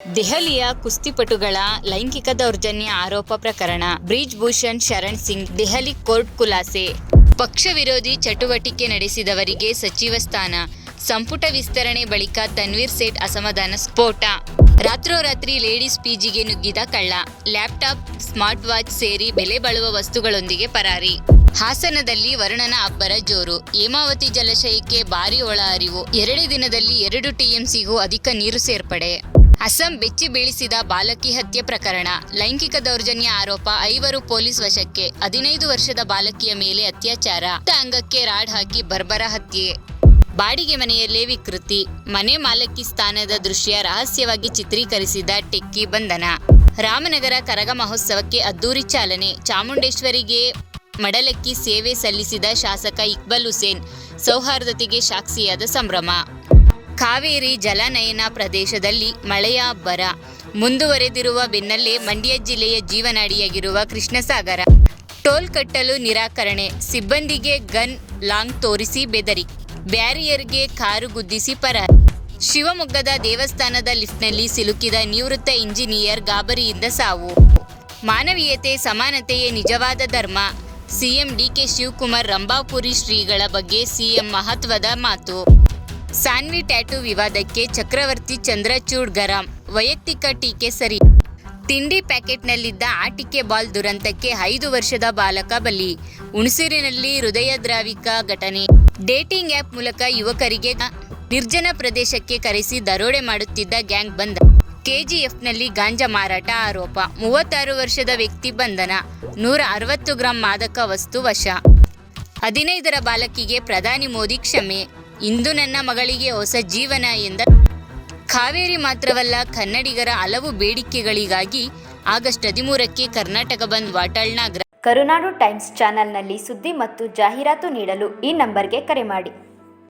ದೆಹಲಿಯ ಕುಸ್ತಿಪಟುಗಳ ಲೈಂಗಿಕ ದೌರ್ಜನ್ಯ ಆರೋಪ ಪ್ರಕರಣ ಬ್ರಿಜ್ ಭೂಷಣ್ ಶರಣ್ ಸಿಂಗ್ ದೆಹಲಿ ಕೋರ್ಟ್ ಖುಲಾಸೆ. ಪಕ್ಷ ವಿರೋಧಿ ಚಟುವಟಿಕೆ ನಡೆಸಿದವರಿಗೆ ಸಚಿವ ಸ್ಥಾನ, ಸಂಪುಟ ವಿಸ್ತರಣೆ ಬಳಿಕ ತನ್ವೀರ್ ಸೇಠ್ ಅಸಮಾಧಾನ ಸ್ಫೋಟ. ರಾತ್ರೋರಾತ್ರಿ ಲೇಡೀಸ್ ಪಿಜಿಗೆ ನುಗ್ಗಿದ ಕಳ್ಳ, ಲ್ಯಾಪ್ಟಾಪ್, ಸ್ಮಾರ್ಟ್ ವಾಚ್ ಸೇರಿ ಬೆಲೆ ಬಾಳುವ ವಸ್ತುಗಳೊಂದಿಗೆ ಪರಾರಿ. ಹಾಸನದಲ್ಲಿ ವರುಣನ ಅಬ್ಬರ ಜೋರು, ಹೇಮಾವತಿ ಜಲಾಶಯಕ್ಕೆ ಭಾರೀ ಒಳ ಹರಿವು, 2 ದಿನದಲ್ಲಿ 2 ಟಿಎಂಸಿಗೂ ಅಧಿಕ ನೀರು ಸೇರ್ಪಡೆ. ಅಸ್ಸಾಂ ಬೆಚ್ಚಿ ಬೀಳಿಸಿದ ಬಾಲಕಿ ಹತ್ಯೆ ಪ್ರಕರಣ, ಲೈಂಗಿಕ ದೌರ್ಜನ್ಯ ಆರೋಪ, 5 ಪೊಲೀಸ್ ವಶಕ್ಕೆ. 15 ವರ್ಷದ ಬಾಲಕಿಯ ಮೇಲೆ ಅತ್ಯಾಚಾರ, ಅಂಗಕ್ಕೆ ರಾಡ್ ಹಾಕಿ ಬರ್ಬರ ಹತ್ಯೆ. ಬಾಡಿಗೆ ಮನೆಯಲ್ಲೇ ವಿಕೃತಿ, ಮನೆ ಮಾಲಕಿ ಸ್ಥಾನದ ದೃಶ್ಯ ರಹಸ್ಯವಾಗಿ ಚಿತ್ರೀಕರಿಸಿದ ಟೆಕ್ಕಿ ಬಂಧನ. ರಾಮನಗರ ಕರಗ ಮಹೋತ್ಸವಕ್ಕೆ ಅದ್ದೂರಿ ಚಾಲನೆ, ಚಾಮುಂಡೇಶ್ವರಿಗೆ ಮಡಲಕ್ಕಿ ಸೇವೆ ಸಲ್ಲಿಸಿದ ಶಾಸಕ ಇಕ್ಬಾಲ್ ಹುಸೇನ್, ಸೌಹಾರ್ದತೆಗೆ ಸಾಕ್ಷಿಯಾದ ಸಂಭ್ರಮ. ಕಾವೇರಿ ಜಲಾನಯನ ಪ್ರದೇಶದಲ್ಲಿ ಮಳೆಯ ಅಬ್ಬರ ಮುಂದುವರೆದಿರುವ ಬೆನ್ನಲ್ಲೇ ಮಂಡ್ಯ ಜಿಲ್ಲೆಯ ಜೀವನಾಡಿಯಾಗಿರುವ ಕೃಷ್ಣಸಾಗರ ಟೋಲ್ ಕಟ್ಟಲು ನಿರಾಕರಣೆ, ಸಿಬ್ಬಂದಿಗೆ ಗನ್ ಲಾಂಗ್ ತೋರಿಸಿ ಬೆದರಿ, ಬ್ಯಾರಿಯರ್ಗೆ ಕಾರು ಗುದ್ದಿಸಿ ಪರಾರಿ. ಶಿವಮೊಗ್ಗದ ದೇವಸ್ಥಾನದ ಲಿಫ್ಟ್ನಲ್ಲಿ ಸಿಲುಕಿದ ನಿವೃತ್ತ ಇಂಜಿನಿಯರ್ ಗಾಬರಿಯಿಂದ ಸಾವು. ಮಾನವೀಯತೆ ಸಮಾನತೆಯೇ ನಿಜವಾದ ಧರ್ಮ, ಸಿಎಂ ಡಿಕೆ ಶಿವಕುಮಾರ್ ರಂಭಾಪುರಿ ಶ್ರೀಗಳ ಬಗ್ಗೆ ಸಿಎಂ ಮಹತ್ವದ ಮಾತು. ಸಾನ್ವಿ ಟ್ಯಾಟೂ ವಿವಾದಕ್ಕೆ ಚಕ್ರವರ್ತಿ ಚಂದ್ರಚೂಡ್ ಗರಂ, ವೈಯಕ್ತಿಕ ಟೀಕೆ ಸರಿ. ತಿಂಡಿ ಪ್ಯಾಕೆಟ್ನಲ್ಲಿದ್ದ ಆಟಿಕೆ ಬಾಲ್ ದುರಂತಕ್ಕೆ 5 ವರ್ಷದ ಬಾಲಕ ಬಲಿ, ಹುಣಸೂರಿನಲ್ಲಿ ಹೃದಯದ್ರಾವಿಕ ಘಟನೆ. ಡೇಟಿಂಗ್ ಆ್ಯಪ್ ಮೂಲಕ ಯುವಕರಿಗೆ ನಿರ್ಜನ ಪ್ರದೇಶಕ್ಕೆ ಕರೆಸಿ ದರೋಡೆ ಮಾಡುತ್ತಿದ್ದ ಗ್ಯಾಂಗ್ ಬಂಧ. ಕೆಜಿಎಫ್ನಲ್ಲಿ ಗಾಂಜಾ ಮಾರಾಟ ಆರೋಪ, 36 ವರ್ಷದ ವ್ಯಕ್ತಿ ಬಂಧನ, 160 ಗ್ರಾಂ ಮಾದಕ ವಸ್ತು ವಶ. 15ರ ಬಾಲಕಿಗೆ ಪ್ರಧಾನಿ ಮೋದಿ ಕ್ಷಮೆ, ಇಂದು ನನ್ನ ಮಗಳಿಗೆ ಹೊಸ ಜೀವನ ಎಂದ. ಕಾವೇರಿ ಮಾತ್ರವಲ್ಲ, ಕನ್ನಡಿಗರ ಹಲವು ಬೇಡಿಕೆಗಳಿಗಾಗಿ ಆಗಸ್ಟ್ 13ಕ್ಕೆ ಕರ್ನಾಟಕ ಬಂದ್ ವಾಟಾಳ್ ನಾಗರಾಜ್. ಕರುನಾಡು ಟೈಮ್ಸ್ ಚಾನೆಲ್ನಲ್ಲಿ ಸುದ್ದಿ ಮತ್ತು ಜಾಹೀರಾತು ನೀಡಲು ಈ ನಂಬರ್ಗೆ ಕರೆ ಮಾಡಿ.